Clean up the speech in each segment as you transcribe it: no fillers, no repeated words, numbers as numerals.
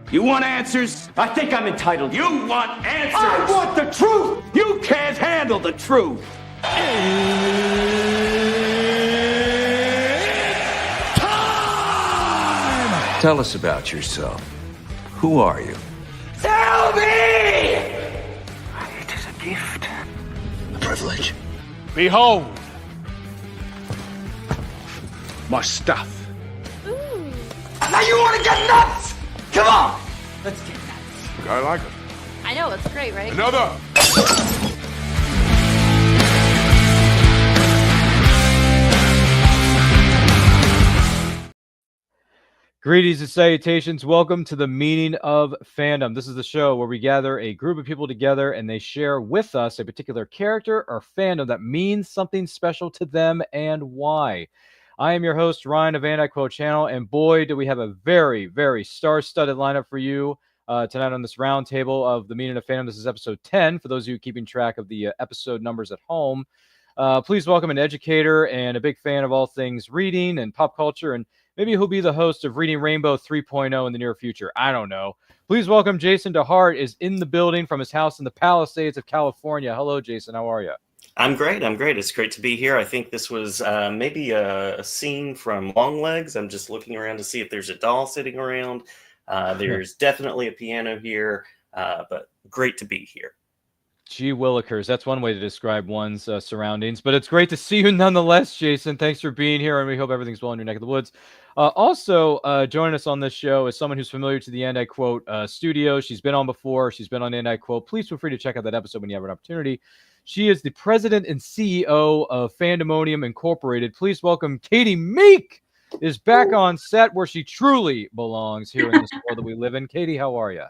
You want answers? I think I'm entitled. You want answers? I want the truth! You can't handle the truth! Time! Tell us about yourself. Who are you? Tell me! It is a gift. A privilege. Behold! My stuff. Now you want to get nuts? Come on! Let's get nuts. I like it. I know, it's great, right? Another! Greetings and salutations. Welcome to the Meaning of Fandom. This is the show where we gather a group of people together and they share with us a particular character or fandom that means something special to them and why. I am your host, Ryan of Anti-Quote Channel, and boy, do we have a very, very star-studded lineup for you tonight on this roundtable of the Meaning of Fandom. This is episode 10, for those of you keeping track of the episode numbers at home. Please welcome an educator and a big fan of all things reading and pop culture, and maybe he'll be the host of Reading Rainbow 3.0 in the near future. I don't know. Please welcome Jason DeHart is in the building from his house in the Palisades of California. Hello, Jason. How are you? I'm great. It's great to be here. I think this was maybe a scene from Longlegs. I'm just looking around to see if there's a doll sitting around. There's definitely a piano here, but great to be here. Gee willikers, that's one way to describe one's surroundings. But it's great to see you nonetheless, Jason. Thanks for being here, and we hope everything's well in your neck of the woods. Also, joining us on this show is someone who's familiar to the Anti-Quote studio. She's been on before. She's been on Anti-Quote. Please feel free to check out that episode when you have an opportunity. She is the president and CEO of Fandomonium Incorporated. Please welcome Katie Meek is back on set where she truly belongs here in this world that we live in. Katie, how are you?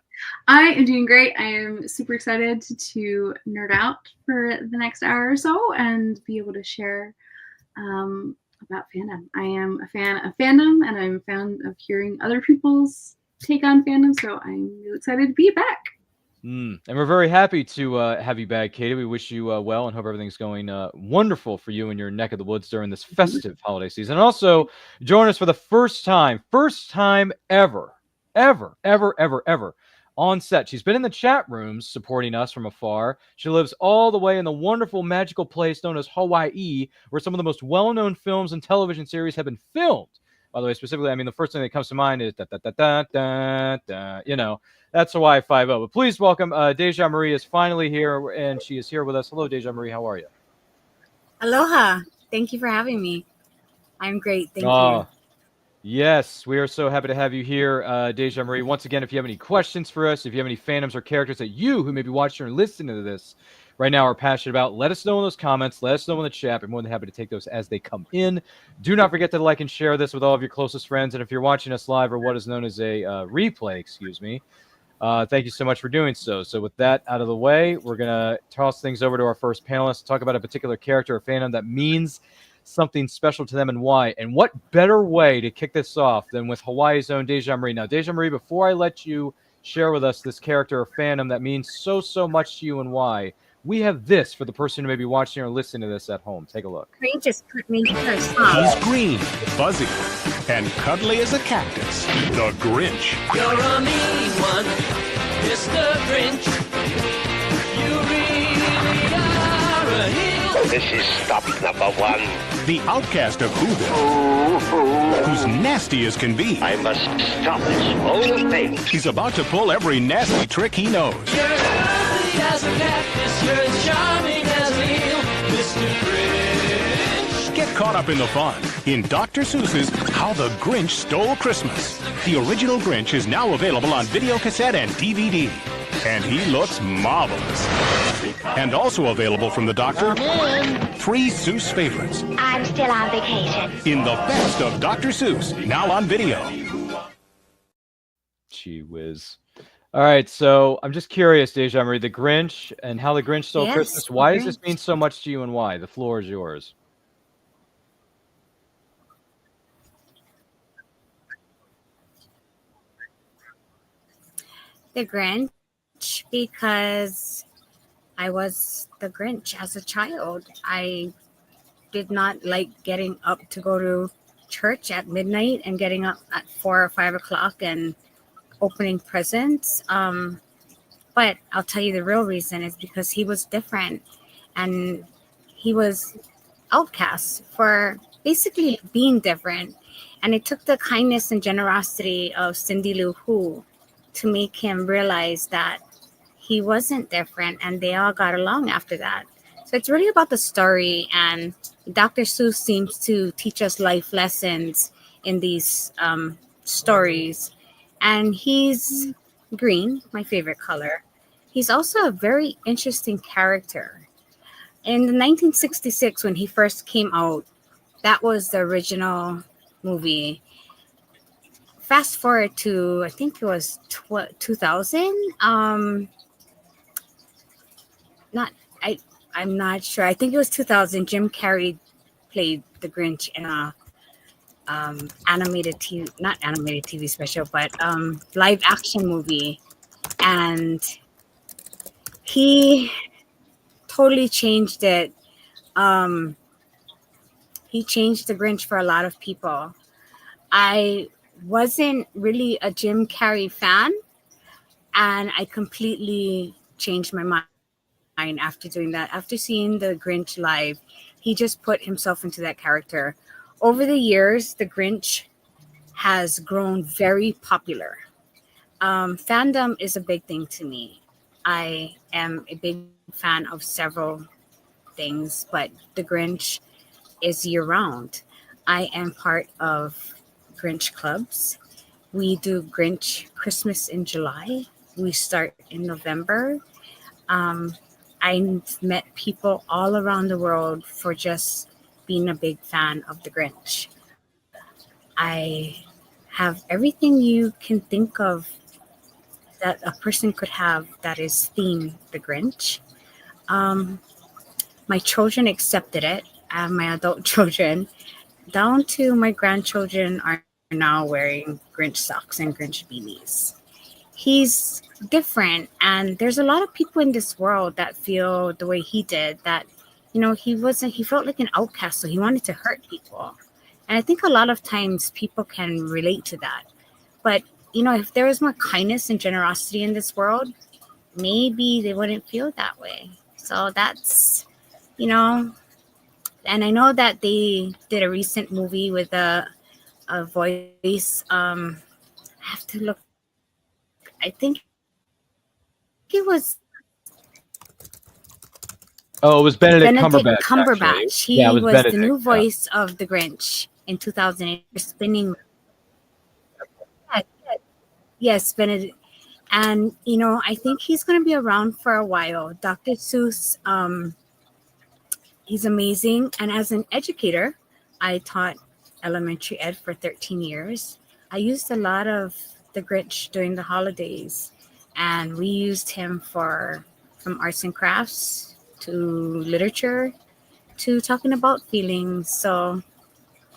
I am doing great. I am super excited to nerd out for the next hour or so and be able to share about fandom. I am a fan of fandom, and I'm a fan of hearing other people's take on fandom, so I'm really excited to be back. And we're very happy to have you back, Katie. We wish you well and hope everything's going wonderful for you in your neck of the woods during this festive holiday season. And also, join us for the first time ever on set. She's been in the chat rooms supporting us from afar. She lives all the way in the wonderful, magical place known as Hawaii, where some of the most well-known films and television series have been filmed. By the way, specifically, I mean, the first thing that comes to mind is that's Hawaii 5-0. But please welcome Deja Marie is finally here, and she is here with us. Hello, Deja Marie. How are you? Aloha. Thank you for having me. I'm great. Thank you. Yes, we are so happy to have you here, Deja Marie. Once again, if you have any questions for us, if you have any fandoms or characters that you who may be watching or listening to this right now are passionate about, let us know in those comments. Let us know in the chat. We're more than happy to take those as they come in. Do not forget to like and share this with all of your closest friends. And if you're watching us live or what is known as a replay, thank you so much for doing so. So with that out of the way, we're going to toss things over to our first panelist to talk about a particular character or fandom that means something special to them and why. And what better way to kick this off than with Hawaii's own Deja Marie. Now, Deja Marie, before I let you share with us this character or fandom that means so much to you and why, we have this for the person who may be watching or listening to this at home. Take a look. Green just put me first. He's green, fuzzy, and cuddly as a cactus. The Grinch. You're a mean one, Mr. Grinch. You really are a heel. This is stop number one. The outcast of Whoville, who's nasty as can be. I must stop this whole thing. He's about to pull every nasty trick he knows. You're ugly as a cactus, you're as charming as a heel, Mr. Grinch. Get caught up in the fun in Dr. Seuss's How the Grinch Stole Christmas. The original Grinch is now available on video cassette and DVD. And he looks marvelous. And also available from the Doctor, 3 Seuss favorites. I'm still on vacation. In the best of Dr. Seuss, now on video. Gee whiz. All right, so I'm just curious, Deja Marie, the Grinch and how the Grinch stole Christmas. Why does this mean so much to you and why? The floor is yours. The Grinch, because I was the Grinch as a child. I did not like getting up to go to church at midnight and getting up at 4 or 5 o'clock and opening presents. But I'll tell you the real reason is because he was different, and he was outcast for basically being different. And it took the kindness and generosity of Cindy Lou Who to make him realize that he wasn't different, and they all got along after that. So it's really about the story, and Dr. Seuss seems to teach us life lessons in these stories. And he's green, my favorite color. He's also a very interesting character. In the 1966, when he first came out, that was the original movie. Fast forward to, I think it was 2000. Not I. I'm not sure. I think it was 2000. Jim Carrey played the Grinch in a animated TV, not animated TV special, but live action movie, and he totally changed it. Um, he changed the Grinch for a lot of people. I wasn't really a Jim Carrey fan, and I completely changed my mind after doing that. After seeing the Grinch live, he just put himself into that character. Over the years, the Grinch has grown very popular. Fandom is a big thing to me. I am a big fan of several things, but the Grinch is year round. I am part of Grinch clubs. We do Grinch Christmas in July. We start in November. Um, I've met people all around the world for just being a big fan of the Grinch. I have everything you can think of that a person could have that is themed the Grinch. Um, my children accepted it, and my adult children, down to my grandchildren, are now wearing Grinch socks and Grinch beanies. He's different, and there's a lot of people in this world that feel the way he did, that he felt like an outcast, so he wanted to hurt people. And I think a lot of times people can relate to that. But if there was more kindness and generosity in this world, maybe they wouldn't feel that way. So that's you know and I know that they did a recent movie with a voice. I have to look. I think it was Oh, it was Benedict Benedict Cumberbatch. Actually, Cumberbatch. yeah, it He was was the Benedict. new Yeah. voice of the Grinch in 2008. Spinning. Yes, Benedict. And I think he's going to be around for a while. Dr. Seuss, he's amazing. And as an educator, I taught elementary ed for 13 years. I used a lot of the Grinch during the holidays, and we used him from arts and crafts to literature to talking about feelings. So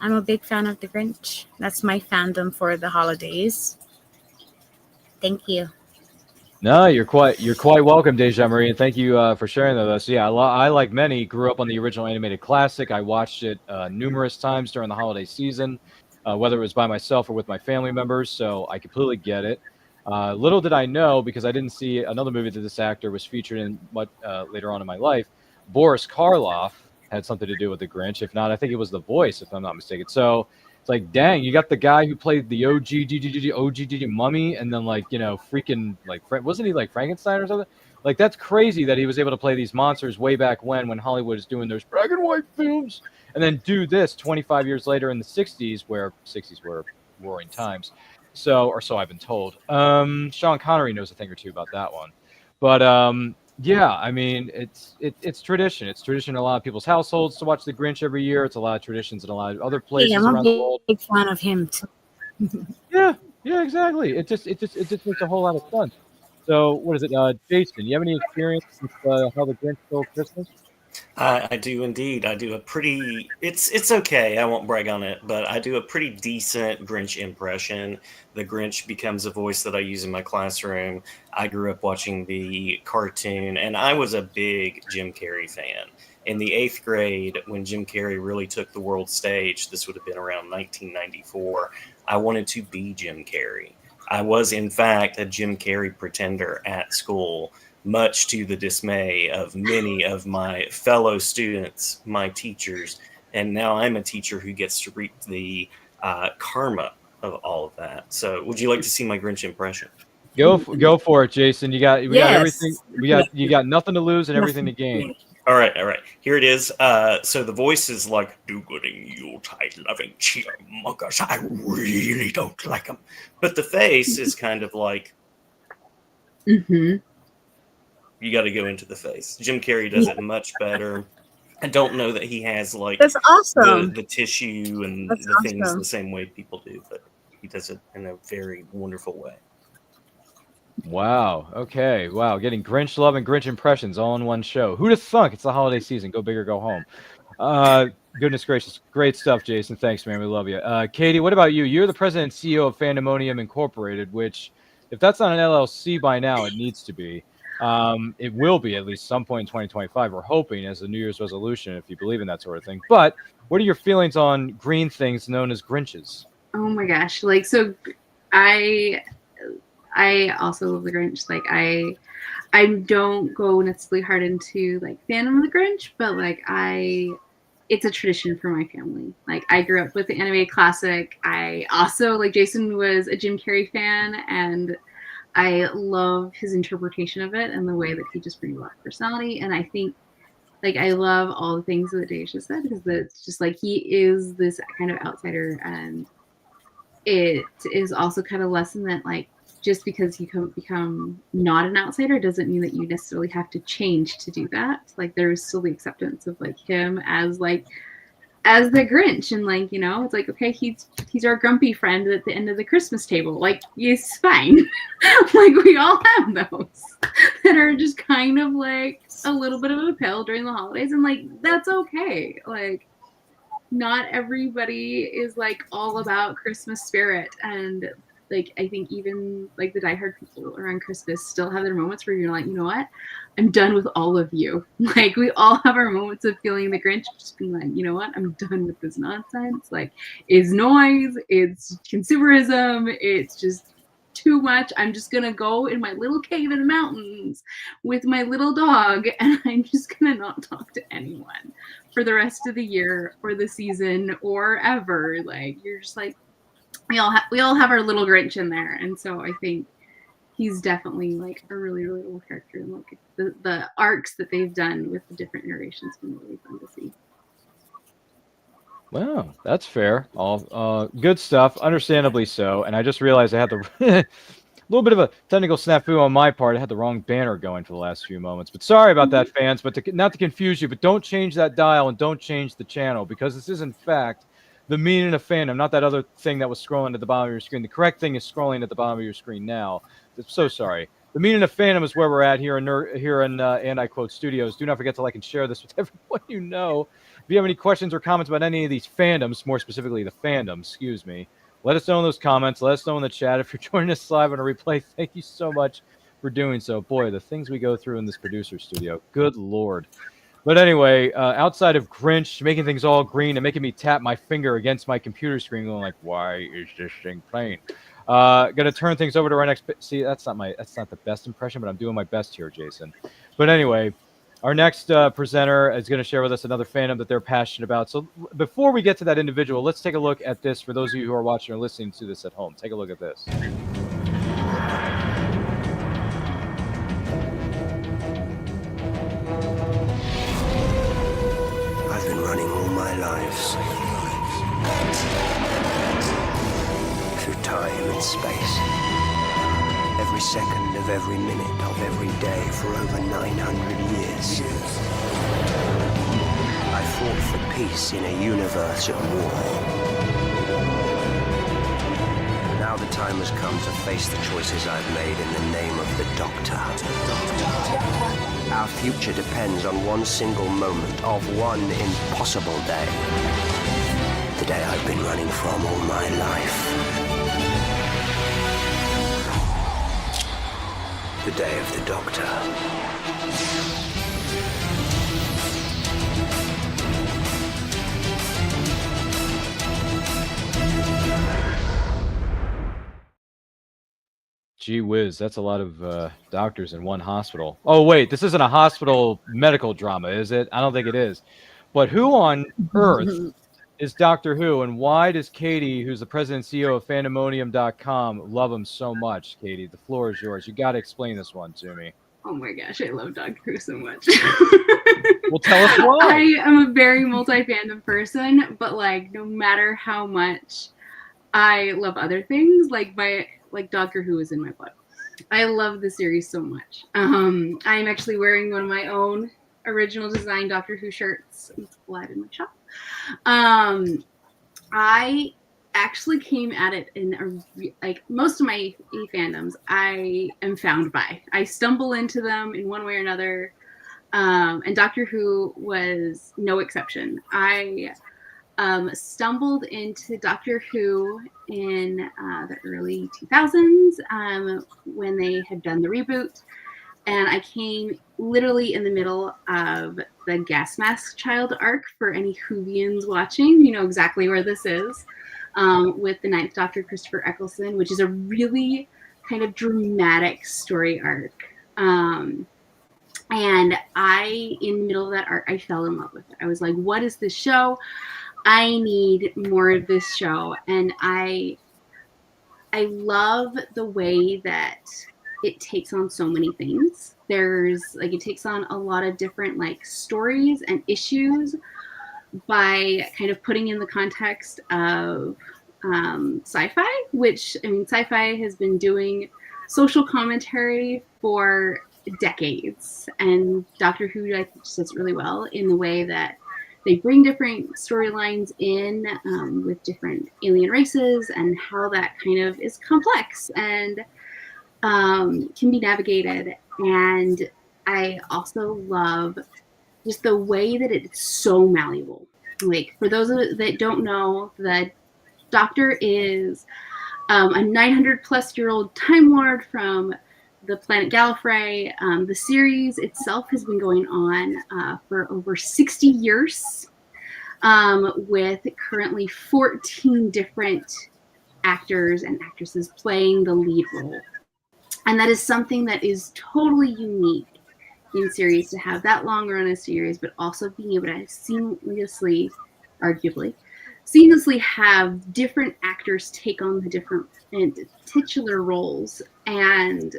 I'm a big fan of the Grinch. That's my fandom for the holidays. Thank you. No, you're quite welcome, Deja Marie, and thank you for sharing that with us. Yeah, I like many grew up on the original animated classic. I watched it numerous times during the holiday season, whether it was by myself or with my family members. So I completely get it. Little did I know, because I didn't see another movie that this actor was featured in much later on in my life. Boris Karloff had something to do with the Grinch. If not, I think it was the voice, if I'm not mistaken. So it's like, dang, you got the guy who played the OG mummy, and then freaking wasn't he like Frankenstein or something? Like, that's crazy that he was able to play these monsters way back when Hollywood was doing those black and white films, and then do this 25 years later in the 60s, where 60s were roaring times. So, or so I've been told. Sean Connery knows a thing or two about that one, but yeah, I mean, it's tradition. It's tradition in a lot of people's households to watch The Grinch every year. It's a lot of traditions in a lot of other Hey, places I'm a around the world. big fan of him too. Yeah, yeah, exactly. It just makes a whole lot of fun. So, what is it, Jason? You have any experience with how The Grinch stole Christmas? I do indeed. I do a pretty. It's okay. I won't brag on it, but I do a pretty decent Grinch impression. The Grinch becomes a voice that I use in my classroom. I grew up watching the cartoon, and I was a big Jim Carrey fan. In the eighth grade, when Jim Carrey really took the world stage, this would have been around 1994. I wanted to be Jim Carrey. I was, in fact, a Jim Carrey pretender at school, much to the dismay of many of my fellow students, my teachers, and now I'm a teacher who gets to reap the karma of all of that. So, would you like to see my Grinch impression? Go for it, Jason. We got everything. You got nothing to lose and everything to gain. All right. Here it is. So the voice is like, "Do-gooding Yuletide loving cheermonger. I really don't like them," but the face is kind of like, you got to go into the face. Jim Carrey does it much better. I don't know that he has like That's awesome. the tissue and That's the things awesome. the same way people do, but he does it in a very wonderful way. Wow. Okay. Wow. Getting Grinch love and Grinch impressions all in one show. Who'd have thunk? It's the holiday season. Go big or go home. Goodness gracious. Great stuff, Jason. Thanks, man. We love you. Katie, what about you? You're the president and CEO of Fandomonium Incorporated, which, if that's not an LLC by now, it needs to be. It will be at least some point in 2025. We're hoping as a New Year's resolution, if you believe in that sort of thing. But what are your feelings on green things known as Grinches? Oh my gosh. Like, so I also love the Grinch. Like I don't go necessarily hard into like fandom of the Grinch, but like it's a tradition for my family. Like I grew up with the animated classic. I also, like Jason, was a Jim Carrey fan, and I love his interpretation of it and the way that he just brings a lot of personality. And I think like I love all the things that Dave just said, because it's just like he is this kind of outsider, and it is also kind of lesson that like just because you become not an outsider doesn't mean that you necessarily have to change to do that. Like there is still the acceptance of like him as the Grinch, and like, you know, it's like, okay, he's our grumpy friend at the end of the Christmas table. Like, he's fine. Like we all have those that are just kind of like a little bit of a pill during the holidays, and like that's okay. Like not everybody is like all about Christmas spirit, and like I think even like the diehard people around Christmas still have their moments where you're like, you know what, I'm done with all of you. Like we all have our moments of feeling the Grinch, just being like, you know what, I'm done with this nonsense. Like it's noise, it's consumerism, it's just too much. I'm just gonna go in my little cave in the mountains with my little dog, and I'm just gonna not talk to anyone for the rest of the year or the season or ever. Like you're just like, we all have our little Grinch in there, and so I think he's definitely like a really really cool character, and like the arcs that they've done with the different iterations have been really fun to see. Wow, that's fair. All good stuff, understandably so. And I just realized I had the little bit of a technical snafu on my part. I had the wrong banner going for the last few moments, but sorry about that, fans. But not to confuse you, but don't change that dial and don't change the channel, because this is in fact the Meaning of Fandom, not that other thing that was scrolling at the bottom of your screen. The correct thing is scrolling at the bottom of your screen now. I'm so sorry. The Meaning of Fandom is where we're at here in and I quote studios. Do not forget to like and share this with everyone you know. If you have any questions or comments about any of these fandoms, more specifically the fandom, excuse me, let us know in those comments. Let us know in the chat. If you're joining us live on a replay, thank you so much for doing so. Boy, the things we go through in this producer studio. Good Lord. But anyway, outside of Grinch making things all green and making me tap my finger against my computer screen, going like, "Why is this thing playing?" Gonna turn things over to our next. See, that's not the best impression, but I'm doing my best here, Jason. But anyway, our next presenter is going to share with us another fandom that they're passionate about. So before we get to that individual, let's take a look at this for those of you who are watching or listening to this at home. Take a look at this. I've been running all my lives through time and space. Every second of every minute of every day for over 900 years. I fought for peace in a universe at war. Now the time has come to face the choices I've made in the name of the Doctor. Our future depends on one single moment of one impossible day. The day I've been running from all my life. The day of the Doctor. Gee whiz, that's a lot of doctors in one hospital. Oh, wait, this isn't a hospital medical drama, is it? I don't think it is. But who on earth is Doctor Who, and why does Katie, who's the president and CEO of Fandemonium.com, love him so much? Katie, the floor is yours. You got to explain this one to me. Oh my gosh, I love Doctor Who so much. Well, tell us why. I am a very multi-fandom person, but like no matter how much I love other things, like Doctor Who is in my blood. I love the series so much. I'm actually wearing one of my own original design Doctor Who shirts. It's live in my shop. I actually came at it in like most of my fandoms. I am found by. I stumble into them in one way or another, and Doctor Who was no exception. I stumbled into Doctor Who in the early 2000s when they had done the reboot. And I came literally in the middle of the Gas Mask Child arc. For any Whovians watching, you know exactly where this is, with the Ninth Doctor, Christopher Eccleston, which is a really kind of dramatic story arc. And in the middle of that arc, I fell in love with it. I was like, what is this show? I need more of this show. And I love the way that it takes on so many things. It takes on a lot of different like stories and issues by kind of putting in the context of sci-fi, which, I mean, sci-fi has been doing social commentary for decades, and Doctor Who, I think, just does it really well in the way that they bring different storylines in with different alien races and how that kind of is complex and can be navigated. And I also love just the way that it's so malleable. Like, for those that don't know, the Doctor is a 900 plus year old Time Lord from the planet Gallifrey. The series itself has been going on for over 60 years, with currently 14 different actors and actresses playing the lead role. And that is something that is totally unique in series, to have that long run a series, but also being able to seamlessly, arguably, have different actors take on the different and titular roles and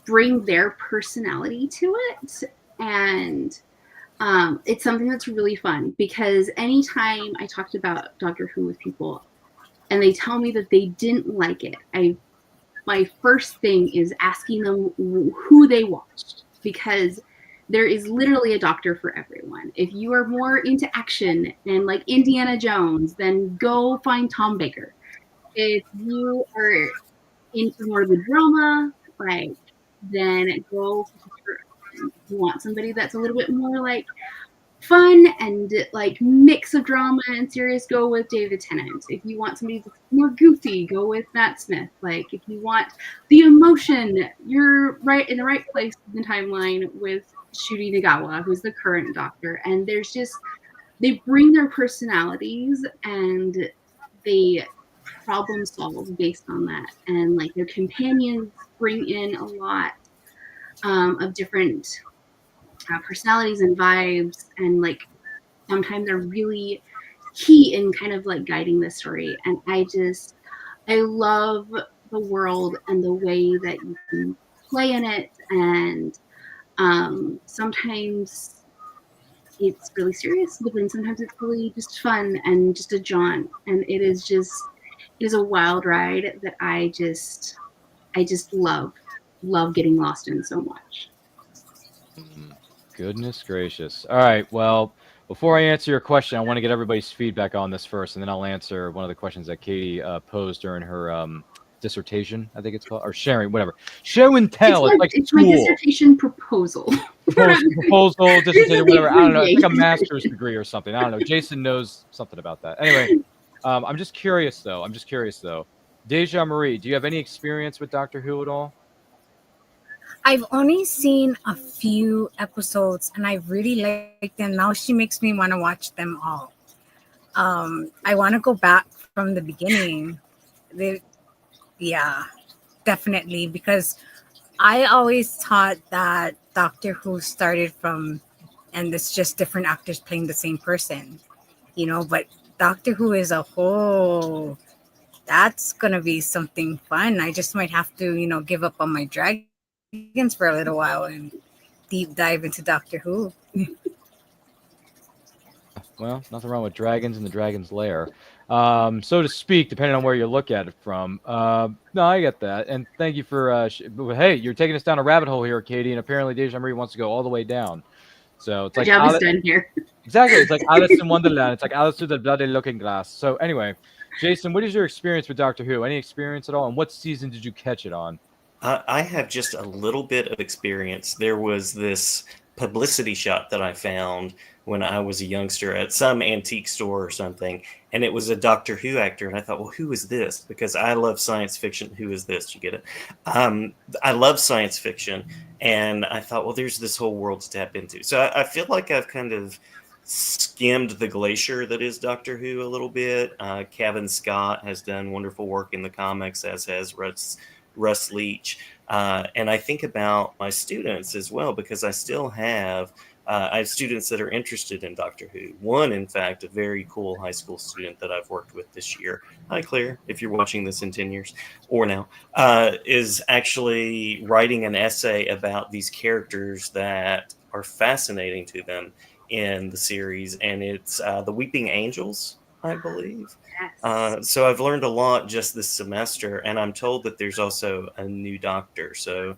bring their personality to it. And it's something that's really fun, because anytime I talked about Doctor Who with people and they tell me that they didn't like it, my first thing is asking them who they watched, because there is literally a Doctor for everyone. If you are more into action and like Indiana Jones, then go find Tom Baker. If you are into more of the drama, like, then go for, if you want somebody that's a little bit more like fun and like mix of drama and serious, go with David Tennant. If you want somebody that's more goofy, go with Matt Smith. Like, if you want the emotion, you're right in the right place in the timeline with Shuri Nagawa, who's the current Doctor. And there's just, they bring their personalities and they problem solve based on that. And like their companions bring in a lot of different personalities and vibes, and like sometimes they're really key in kind of like guiding the story. And I love the world and the way that you can play in it. And sometimes it's really serious, but then sometimes it's really just fun and just a jaunt. And it is a wild ride that I just love getting lost in so much. Goodness gracious. All right. Well, before I answer your question, I want to get everybody's feedback on this first, and then I'll answer one of the questions that Katie posed during her dissertation, I think it's called, or sharing, whatever. Show and tell. It's my dissertation proposal. Proposal, dissertation, whatever. I don't know. It's like a master's degree or something. I don't know. Jason knows something about that. Anyway, I'm just curious, though. Deja Marie, do you have any experience with Doctor Who at all? I've only seen a few episodes and I really like them. Now she makes me want to watch them all. I want to go back from the beginning. Definitely definitely, because I always thought that Doctor Who started from, and it's just different actors playing the same person, but Doctor Who is a whole, that's going to be something fun. I just might have to, give up on my dragons for a little while and deep dive into Doctor Who. Well, nothing wrong with dragons in the dragon's lair, so to speak, depending on where you look at it from. No, I get that, and thank you for. Hey, you're taking us down a rabbit hole here, Katie, and apparently Deja Marie wants to go all the way down. So it's My like job is done here. Exactly, it's like Alice in Wonderland. It's like Alice through the bloody looking glass. So anyway, Jason, what is your experience with Doctor Who? Any experience at all? And what season did you catch it on? I have just a little bit of experience. There was this publicity shot that I found when I was a youngster at some antique store or something, and it was a Doctor Who actor, and I thought, well, who is this? Because I love science fiction. Who is this? You get it? I love science fiction, and I thought, well, there's this whole world to tap into. So I feel like I've kind of skimmed the glacier that is Doctor Who a little bit. Kevin Scott has done wonderful work in the comics, as has Russ Leach. And I think about my students as well, because I still have I have students that are interested in Doctor Who. One, in fact, a very cool high school student that I've worked with this year. Hi, Claire, if you're watching this in 10 years or now, is actually writing an essay about these characters that are fascinating to them in the series. And it's the Weeping Angels, I believe. So I've learned a lot just this semester, and I'm told that there's also a new Doctor. So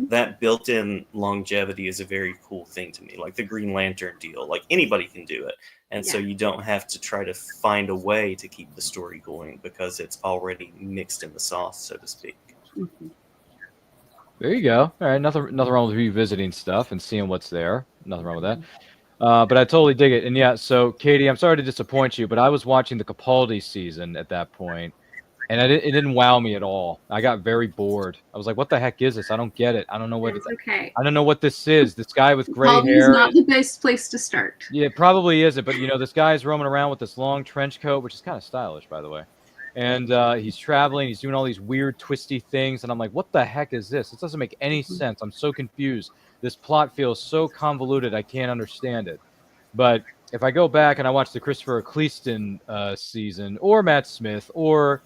that built-in longevity is a very cool thing to me, like the Green Lantern deal. Like anybody can do it, and so you don't have to try to find a way to keep the story going because it's already mixed in the sauce, so to speak. There you go. All right, nothing wrong with revisiting stuff and seeing what's there. Nothing wrong with that. But I totally dig it. And yeah, so Katie, I'm sorry to disappoint you, but I was watching the Capaldi season at that point, and it didn't wow me at all. I got very bored. I was like, "What the heck is this? I don't get it. I don't know what. It's okay. I don't know what this is. This guy with gray Capaldi hair is not the best place to start. Yeah, it probably isn't. But this guy's roaming around with this long trench coat, which is kind of stylish, by the way. And he's traveling. He's doing all these weird, twisty things, and I'm like, "What the heck is this? This doesn't make any sense. I'm so confused. This plot feels so convoluted. I can't understand it." But if I go back and I watch the Christopher Eccleston season, or Matt Smith, or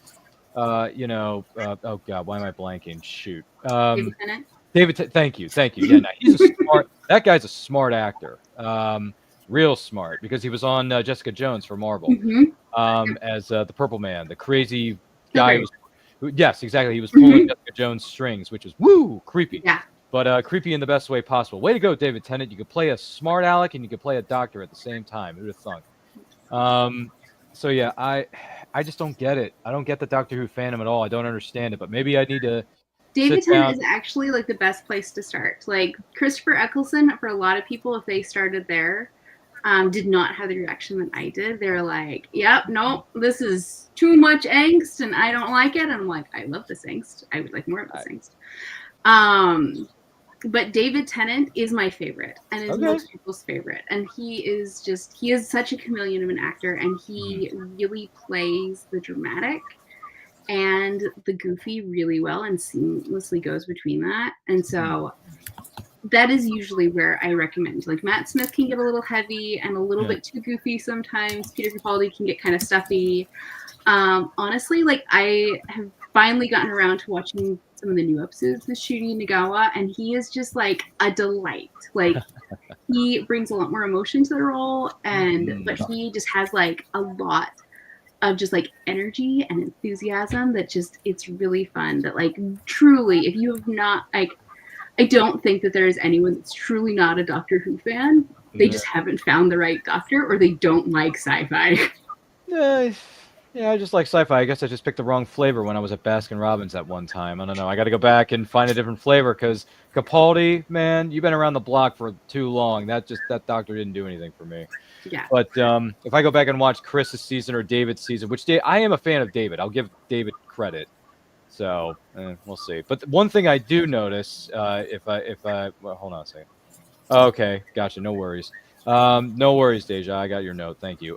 oh God, why am I blanking? Shoot, David Tennant. Thank you. Yeah, no, he's a smart. That guy's a smart actor, real smart, because he was on Jessica Jones for Marvel as the Purple Man, the crazy guy. Yes, exactly. He was pulling Jessica Jones strings, which was creepy. Yeah. But creepy in the best way possible. Way to go, David Tennant. You could play a smart aleck and you could play a doctor at the same time. Who'd have thunk? So yeah, I just don't get it. I don't get the Doctor Who fandom at all. I don't understand it. But maybe I need to. David Tennant is actually like the best place to start. Like Christopher Eccleston, for a lot of people, if they started there, did not have the reaction that I did. They're like, "Yep, nope, this is too much angst, and I don't like it." And I'm like, "I love this angst. I would like more of this angst." But David Tennant is my favorite, and is most people's favorite. And he is such a chameleon of an actor, and he really plays the dramatic and the goofy really well and seamlessly goes between that. And so that is usually where I recommend. Like Matt Smith can get a little heavy and a little bit too goofy sometimes. Peter Capaldi can get kind of stuffy. Honestly, like I have finally gotten around to watching some of the new episodes with Shuri Nagawa, and he is just like a delight. Like he brings a lot more emotion to the role, but he just has like a lot of just like energy and enthusiasm that just, it's really fun. That like truly, if you have not, like, I don't think that there is anyone that's truly not a Doctor Who fan. They just haven't found the right Doctor, or they don't like sci-fi. Yeah, I just like sci-fi. I guess I just picked the wrong flavor when I was at Baskin Robbins at one time. I don't know. I got to go back and find a different flavor, because Capaldi, man, you've been around the block for too long. That Doctor didn't do anything for me. Yeah. But if I go back and watch Chris's season or David's season, which I am a fan of David. I'll give David credit. So we'll see. But one thing I do notice, if I well, hold on a second. Okay, gotcha. No worries. No worries, Deja. I got your note. Thank you.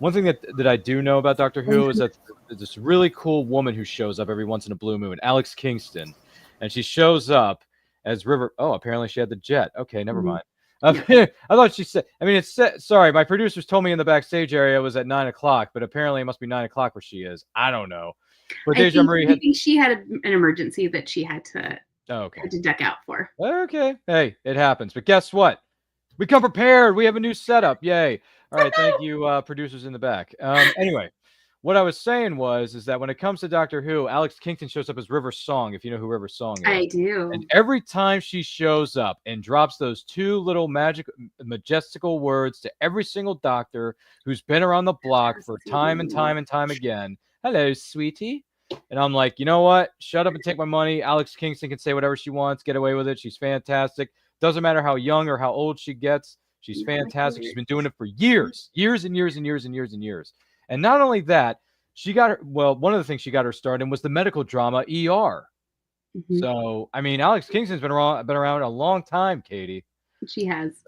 one thing that I do know about Doctor Who is that there's this really cool woman who shows up every once in a blue moon, Alex Kingston, and she shows up as River. Oh, apparently she had the jet. Okay, never mind. I thought she said. I mean, it's sorry. My producers told me in the backstage area it was at 9 o'clock, but apparently it must be 9 o'clock where she is. I don't know. But Deja Marie I think she had an emergency that she had to had to duck out for. Okay, hey, it happens. But guess what? We come prepared. We have a new setup. Yay! All right, thank you, producers in the back. Anyway, what I was saying is that when it comes to Doctor Who, Alex Kingston shows up as River Song. If you know who River Song is, I do. And every time she shows up and drops those two little majestical words to every single doctor who's been around the block for time and time and time again. Hello, sweetie. And I'm like, you know what? Shut up and take my money. Alex Kingston can say whatever she wants, get away with it. She's fantastic. Doesn't matter how young or how old she gets. She's fantastic. She's been doing it for years and years and years and years and years. And not only that, she got her. Well, one of the things she got her start in was the medical drama ER. So, I mean, Alex Kingston's been around a long time, Katie. She has.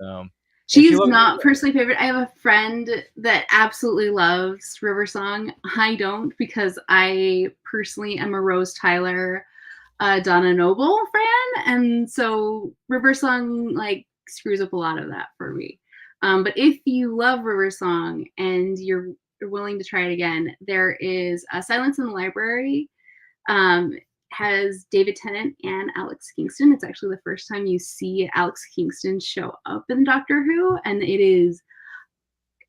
She's not personally favorite. I have a friend that absolutely loves River Song. I don't, because I personally am a Rose Tyler, Donna Noble fan, and so River Song like screws up a lot of that for me. But if you love River Song and you're willing to try it again, there is Silence in the Library. Has David Tennant and Alex Kingston. It's actually the first time you see Alex Kingston show up in Doctor Who, and it is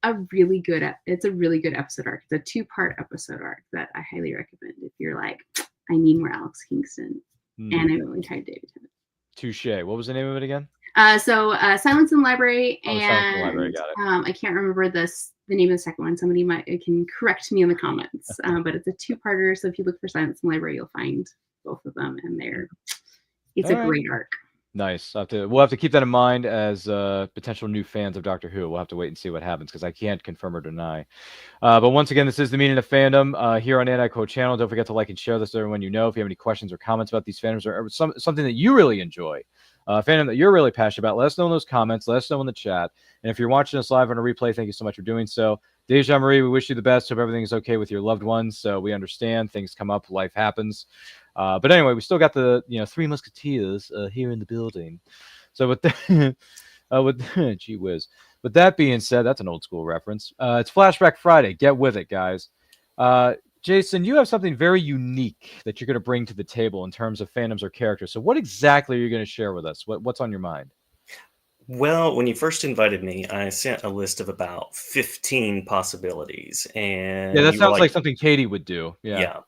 a really good episode arc. It's a 2-part episode arc that I highly recommend if you're like, I need more Alex Kingston, and I'm willing to try David Tennant. Touche. What was the name of it again? Silence in the Library, and Silence in the Library, got it. I can't remember the name of the second one. Somebody can correct me in the comments. But it's a 2-parter, so if you look for Silence in the Library, you'll find both of them, and it's a great arc. Nice. We'll have to keep that in mind as potential new fans of Doctor Who. We'll have to wait and see what happens because I can't confirm or deny. But once again, this is the Meaning of Fandom here on Anti-Code Channel. Don't forget to like and share this to everyone you know. If you have any questions or comments about these fandoms or something that you really enjoy, fandom that you're really passionate about, let us know in those comments. Let us know in the chat. And if you're watching us live on a replay, thank you so much for doing so. Deja Marie, we wish you the best. Hope everything is okay with your loved ones. So we understand things come up, life happens. But anyway, we still got the 3 Musketeers here in the building. So with that, gee whiz. With that being said, that's an old school reference. It's Flashback Friday. Get with it, guys. Jason, you have something very unique that you're going to bring to the table in terms of fandoms or characters. So what exactly are you going to share with us? What's on your mind? Well, when you first invited me, I sent a list of about 15 possibilities. And that sounds like something Katie would do. Yeah.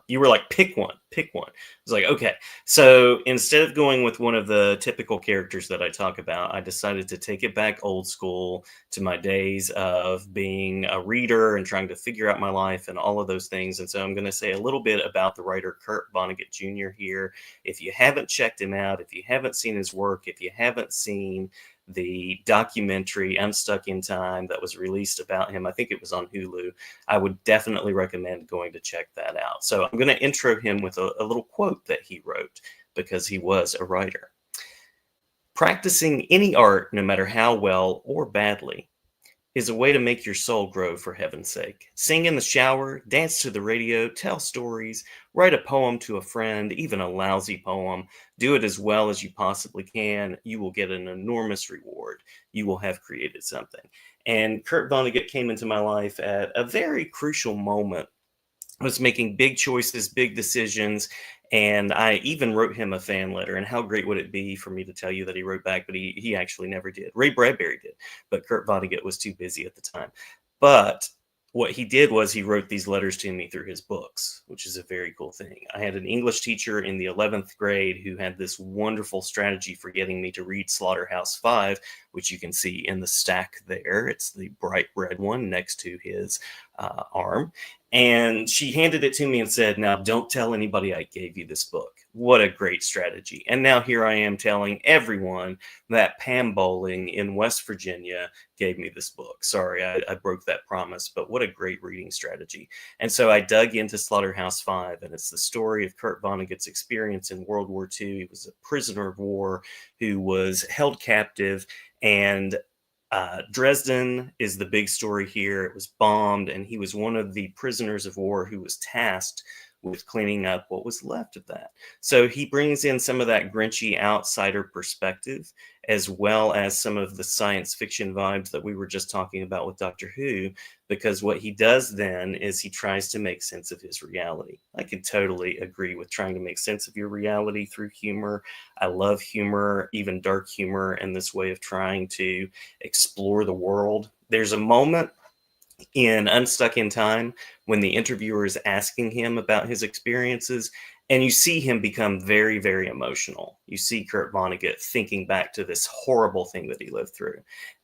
You were like, pick one. I was like, okay. So instead of going with one of the typical characters that I talk about, I decided to take it back old school to my days of being a reader and trying to figure out my life and all of those things. And so I'm going to say a little bit about the writer Kurt Vonnegut Jr. here. If you haven't checked him out, if you haven't seen his work, if you haven't seen the documentary Unstuck in Time that was released about him, I think it was on Hulu, I would definitely recommend going to check that out. So I'm going to intro him with a little quote that he wrote because he was a writer. Practicing any art, no matter how well or badly, is a way to make your soul grow, for heaven's sake. Sing in the shower, dance to the radio, tell stories, write a poem to a friend, even a lousy poem. Do it as well as you possibly can. You will get an enormous reward. You will have created something. And Kurt Vonnegut came into my life at a very crucial moment. I was making big choices, big decisions, and I even wrote him a fan letter. And how great would it be for me to tell you that he wrote back, but he actually never did. Ray Bradbury did, but Kurt Vonnegut was too busy at the time. But what he did was he wrote these letters to me through his books, which is a very cool thing. I had an English teacher in the 11th grade who had this wonderful strategy for getting me to read Slaughterhouse-Five, which you can see in the stack there. It's the bright red one next to his arm. And she handed it to me and said, now don't tell anybody I gave you this book. What a great strategy. And now here I am telling everyone that Pam Bowling in West Virginia gave me this book. Sorry, I broke that promise, but what a great reading strategy. And so I dug into Slaughterhouse-Five, and it's the story of Kurt Vonnegut's experience in World War II. He was a prisoner of war who was held captive, and Dresden is the big story here. It was bombed, and he was one of the prisoners of war who was tasked with cleaning up what was left of that. So he brings in some of that Grinchy outsider perspective, as well as some of the science fiction vibes that we were just talking about with Doctor Who, because what he does then is he tries to make sense of his reality. I can totally agree with trying to make sense of your reality through humor. I love humor, even dark humor, and this way of trying to explore the world. There's a moment in Unstuck in Time when the interviewer is asking him about his experiences, and you see him become very, very emotional. You see Kurt Vonnegut thinking back to this horrible thing that he lived through.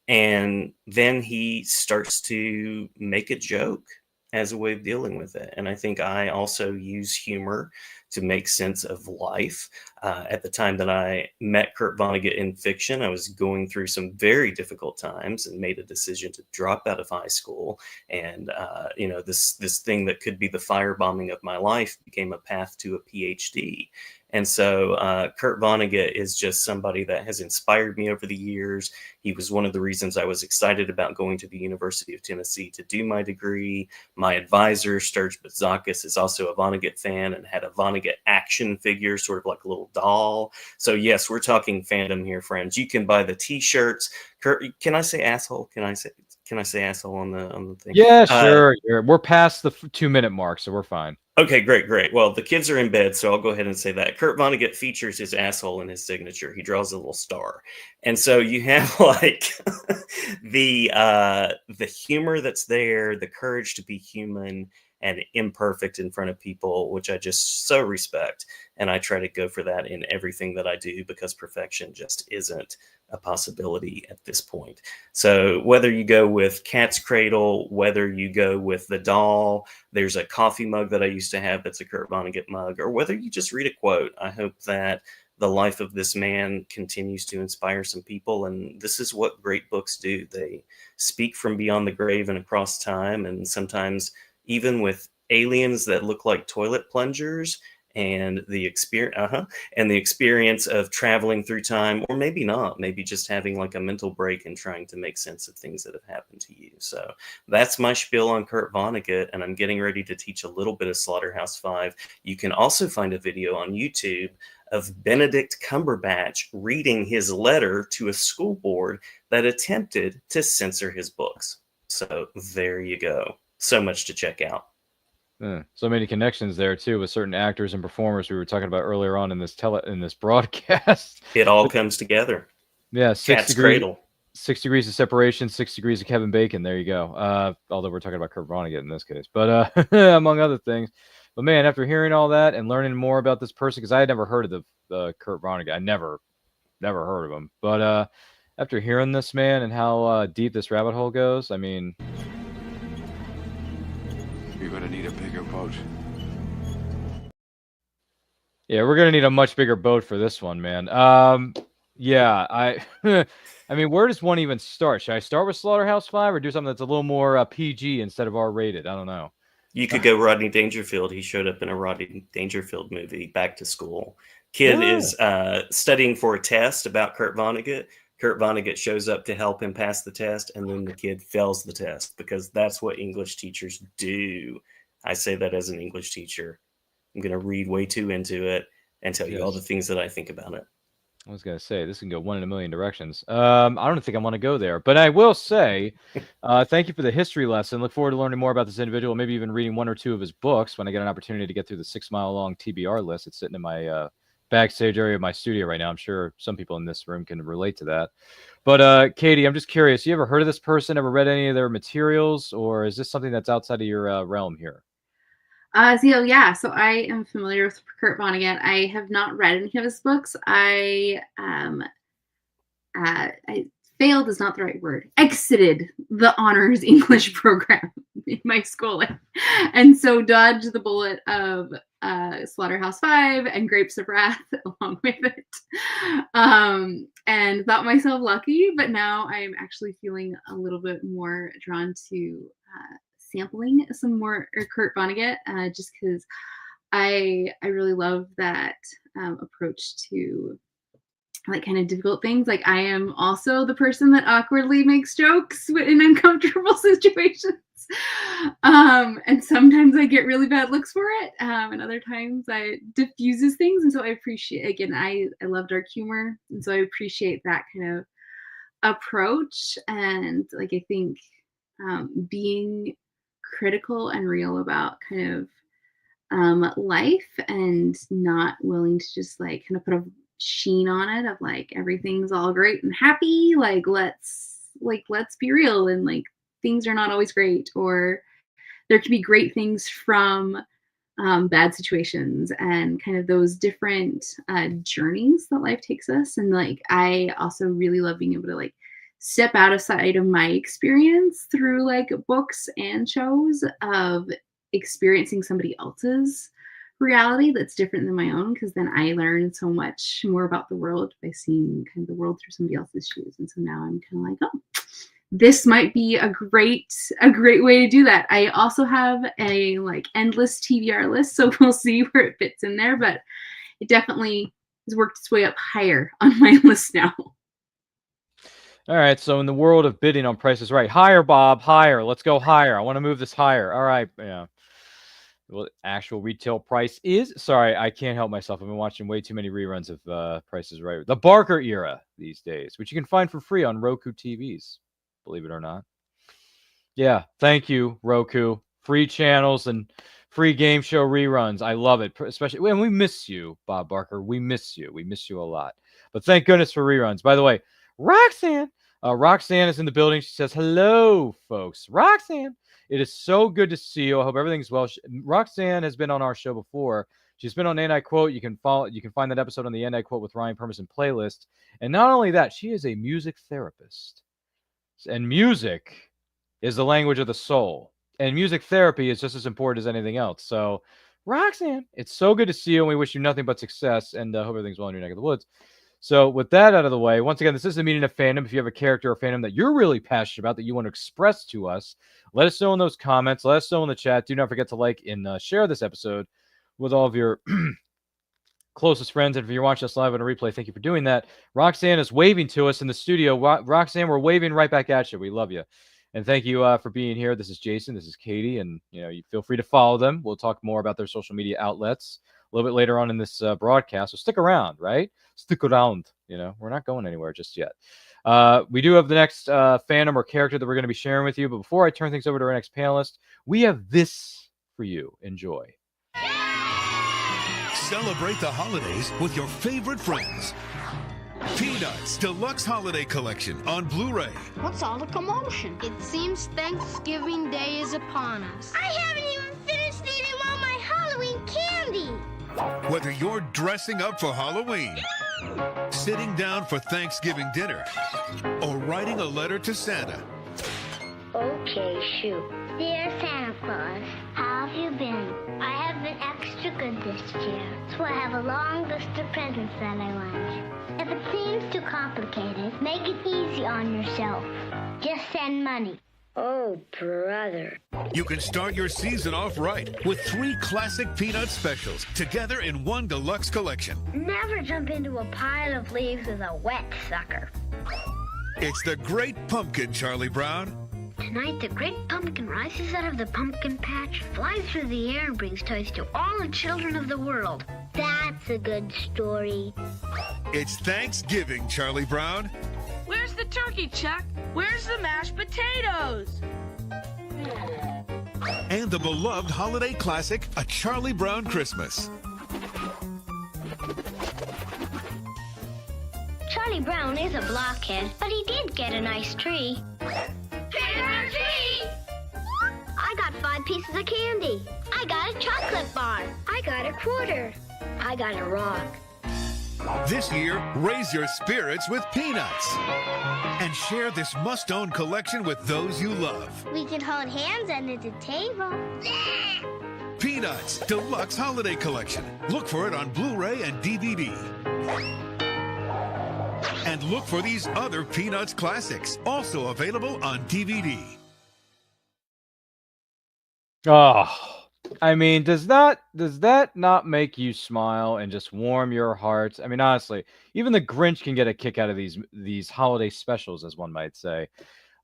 And then he starts to make a joke as a way of dealing with it. And I think I also use humor to make sense of life. At the time that I met Kurt Vonnegut in fiction, I was going through some very difficult times and made a decision to drop out of high school. And this thing that could be the firebombing of my life became a path to a PhD. And so Kurt Vonnegut is just somebody that has inspired me over the years. He was one of the reasons I was excited about going to the University of Tennessee to do my degree. My advisor, Sturge Bazakis, is also a Vonnegut fan and had a Vonnegut action figure, sort of like a little doll. So yes, we're talking fandom here, friends. You can buy the T-shirts. Kurt, can I say asshole? Can I say asshole on the thing? Yeah, sure. We're past the 2-minute mark, so we're fine. Okay, great. Well, the kids are in bed, so I'll go ahead and say that. Kurt Vonnegut features his asshole in his signature. He draws a little star. And so you have like the humor that's there, the courage to be human and imperfect in front of people, which I just so respect. And I try to go for that in everything that I do, because perfection just isn't a possibility at this point. So whether you go with Cat's Cradle, whether you go with the doll, there's a coffee mug that I used to have that's a Kurt Vonnegut mug, or whether you just read a quote, I hope that the life of this man continues to inspire some people. And this is what great books do. They speak from beyond the grave and across time, and sometimes even with aliens that look like toilet plungers, and the experience of traveling through time, or maybe not, maybe just having like a mental break and trying to make sense of things that have happened to you. So that's my spiel on Kurt Vonnegut, and I'm getting ready to teach a little bit of Slaughterhouse-5. You can also find a video on YouTube of Benedict Cumberbatch reading his letter to a school board that attempted to censor his books. So there you go. So much to check out. So many connections there too with certain actors and performers we were talking about earlier on in this broadcast. It all comes together. Yeah, Cat's Cradle. 6 degrees of separation, 6 degrees of Kevin Bacon. There you go. Although we're talking about Kurt Vonnegut in this case, but among other things. But man, after hearing all that and learning more about this person, because I had never heard of the Kurt Vonnegut, I never heard of him. But after hearing this man and how deep this rabbit hole goes, I mean, you're gonna need a bigger boat. Yeah, we're gonna need a much bigger boat for this one, man. Yeah, I mean, where does one even start? Should I start with Slaughterhouse-5 or do something that's a little more PG instead of R-rated? I don't know. You could go Rodney Dangerfield. He showed up in a Rodney Dangerfield movie, Back to School. Kid is studying for a test about Kurt Vonnegut. Kurt Vonnegut shows up to help him pass the test, and then the kid fails the test, because that's what English teachers do. I say that as an English teacher. I'm going to read way too into it and tell you all the things that I think about it. I was going to say, this can go one in a million directions. I don't think I want to go there, but I will say thank you for the history lesson. Look forward to learning more about this individual, maybe even reading 1 or 2 of his books when I get an opportunity to get through the 6-mile-long TBR list. It's sitting in my backstage area of my studio right now. I'm sure some people in this room can relate to that. But Katie, I'm just curious, you ever heard of this person, ever read any of their materials, or is this something that's outside of your realm here? So I am familiar with Kurt Vonnegut. I have not read any of his books. I failed is not the right word. Exited the honors English program in my schooling, and so dodged the bullet of Slaughterhouse-5 and Grapes of Wrath along with it, and thought myself lucky. But now I am actually feeling a little bit more drawn to sampling some more Kurt Vonnegut, just because I really love that approach to like kind of difficult things. Like I am also the person that awkwardly makes jokes in uncomfortable situations. And sometimes I get really bad looks for it. And other times I diffuses things. And so I appreciate, again, I love dark humor. And so I appreciate that kind of approach. And like, I think being critical and real about kind of life and not willing to just like kind of put a sheen on it of like everything's all great and happy, like let's be real, and like things are not always great, or there can be great things from bad situations, and kind of those different journeys that life takes us. And like I also really love being able to like step outside of my experience through like books and shows of experiencing somebody else's reality that's different than my own, because then I learn so much more about the world by seeing kind of the world through somebody else's shoes. And so now I'm kind of like, oh, this might be a great way to do that. I also have a like endless TBR list, so we'll see where it fits in there, but it definitely has worked its way up higher on my list now. All right, so in the world of bidding on Price is Right, higher, Bob, higher. Let's go higher. I want to move this higher. All right, yeah. Well, actual retail price is, sorry, I can't help myself. I've been watching way too many reruns of Price is Right. The Barker era these days, which you can find for free on Roku TVs, believe it or not. Yeah, thank you, Roku. Free channels and free game show reruns. I love it, especially when we miss you, Bob Barker. We miss you. We miss you a lot. But thank goodness for reruns. By the way, Roxanne is in the building. She says, hello, folks. Roxanne, it is so good to see you. I hope everything's well. Roxanne has been on our show before. She's been on And I Quote. You can find that episode on the And I Quote with Ryan Permerson playlist. And not only that, she is a music therapist. And music is the language of the soul. And music therapy is just as important as anything else. So, Roxanne, it's so good to see you, and we wish you nothing but success, and hope everything's well in your neck of the woods. So with that out of the way, once again, this is the Meaning of Fandom. If you have a character or fandom that you're really passionate about that you want to express to us, let us know in those comments. Let us know in the chat. Do not forget to like and share this episode with all of your closest friends. And if you're watching us live on a replay, thank you for doing that. Roxanne is waving to us in the studio. Roxanne, we're waving right back at you. We love you. And thank you for being here. This is Jason. This is Katie. And, you feel free to follow them. We'll talk more about their social media outlets a little bit later on in this broadcast. So stick around, right? Stick around. We're not going anywhere just yet. We do have the next fandom or character that we're going to be sharing with you. But before I turn things over to our next panelist, we have this for you. Enjoy. Celebrate the holidays with your favorite friends. Peanuts Deluxe Holiday Collection on Blu-ray. What's all the commotion? It seems Thanksgiving Day is upon us. I haven't even finished eating all my Halloween candy. Whether you're dressing up for Halloween, sitting down for Thanksgiving dinner, or writing a letter to Santa. Okay, shoot. Dear Santa Claus, how have you been? I have been extra good this year, so I have a long list of presents that I want. If it seems too complicated, make it easy on yourself. Just send money. Oh, brother. You can start your season off right with 3 classic Peanut specials together in one deluxe collection. Never jump into a pile of leaves with a wet sucker. It's the Great Pumpkin, Charlie Brown. Tonight, the Great Pumpkin rises out of the pumpkin patch, flies through the air, and brings toys to all the children of the world. That's a good story. It's Thanksgiving, Charlie Brown. Where's the turkey, Chuck? Where's the mashed potatoes? And the beloved holiday classic, A Charlie Brown Christmas. Charlie Brown is a blockhead, but he did get a nice tree. I got 5 pieces of candy. I got a chocolate bar. I got a quarter. I got a rock. This year, raise your spirits with Peanuts. And share this must-own collection with those you love. We can hold hands under the table. Peanuts Deluxe Holiday Collection. Look for it on Blu-ray and DVD. And look for these other Peanuts classics, also available on DVD. Oh, I mean, does that not make you smile and just warm your hearts? I mean, honestly, even the Grinch can get a kick out of these holiday specials, as one might say.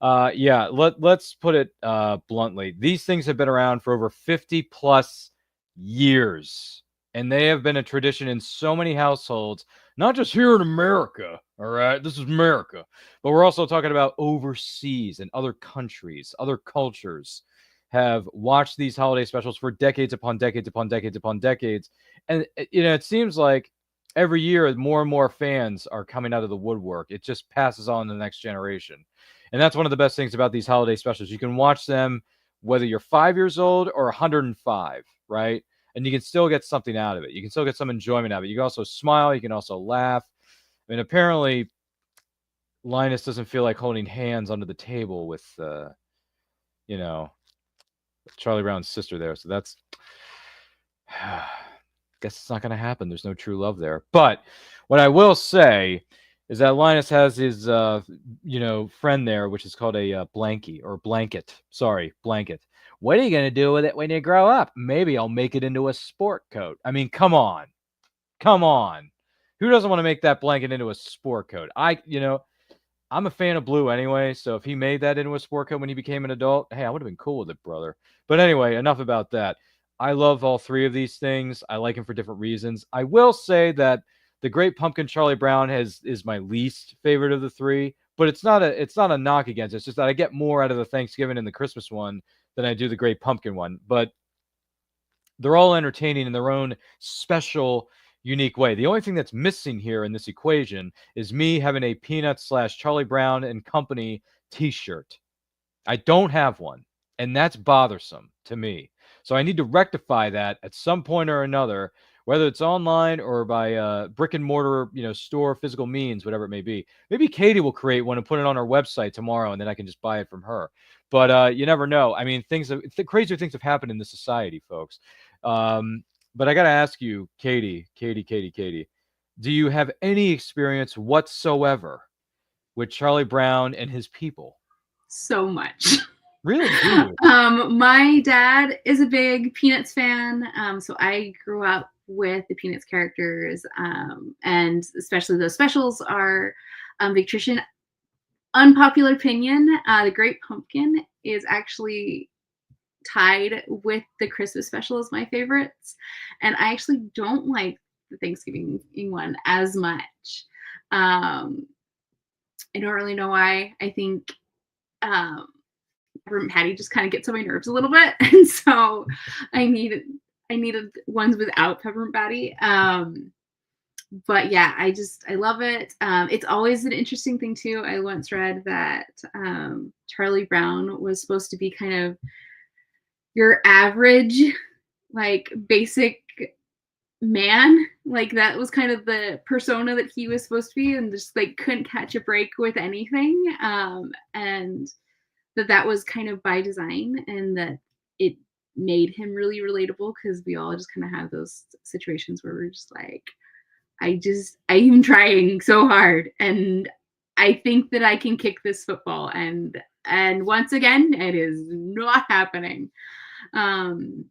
Yeah, let's put it bluntly. These things have been around for over 50 plus years, and they have been a tradition in so many households, not just here in America. All right, this is America, but we're also talking about overseas and other countries, other cultures have watched these holiday specials for decades upon decades upon decades upon decades. And it seems like every year more and more fans are coming out of the woodwork. It just passes on to the next generation. And that's one of the best things about these holiday specials. You can watch them whether you're 5 years old or 105, right? And you can still get something out of it. You can still get some enjoyment out of it. You can also smile. You can also laugh. I mean, apparently, Linus doesn't feel like holding hands under the table with, you know, Charlie Brown's sister there. So that's, guess it's not going to happen. There's no true love there. But what I will say is that Linus has his, friend there, which is called a blankie or blanket. Sorry, blanket. What are you going to do with it when you grow up? Maybe I'll make it into a sport coat. I mean, come on. Come on. Who doesn't want to make that blanket into a sport coat? I'm a fan of blue anyway, so if he made that into a sport coat when he became an adult, hey, I would have been cool with it, brother. But anyway, enough about that. I love all three of these things. I like them for different reasons. I will say that the Great Pumpkin Charlie Brown is my least favorite of the three, but it's not a knock against it. It's just that I get more out of the Thanksgiving and the Christmas one than I do the Great Pumpkin one. But they're all entertaining in their own special, unique way. The only thing that's missing here in this equation is me having a Peanuts / Charlie Brown and Company t-shirt. I don't have one, and that's bothersome to me. So I need to rectify that at some point or another, whether it's online or by brick and mortar, store, physical means, whatever it may be. Maybe Katie will create one and put it on our website tomorrow, and then I can just buy it from her. But you never know. I mean, crazier things have happened in this society, folks. But I got to ask you, Katie, do you have any experience whatsoever with Charlie Brown and his people? So much. Really? My dad is a big Peanuts fan. So I grew up with the Peanuts characters, and especially those specials are big tradition. Unpopular opinion, the Great Pumpkin is actually tied with the Christmas special as my favorites, and I actually don't like the Thanksgiving one as much. I don't really know why. I think Peppermint Patty just kind of gets on my nerves a little bit, and so I needed ones without Peppermint Patty. But yeah, I love it. It's always an interesting thing too. I once read that Charlie Brown was supposed to be kind of your average, like, basic man. Like, that was kind of the persona that he was supposed to be, and just like couldn't catch a break with anything. And that was kind of by design, and that it made him really relatable, because we all just kind of have those situations where we're just like, I'm trying so hard, and I think that I can kick this football, and once again, it is not happening. And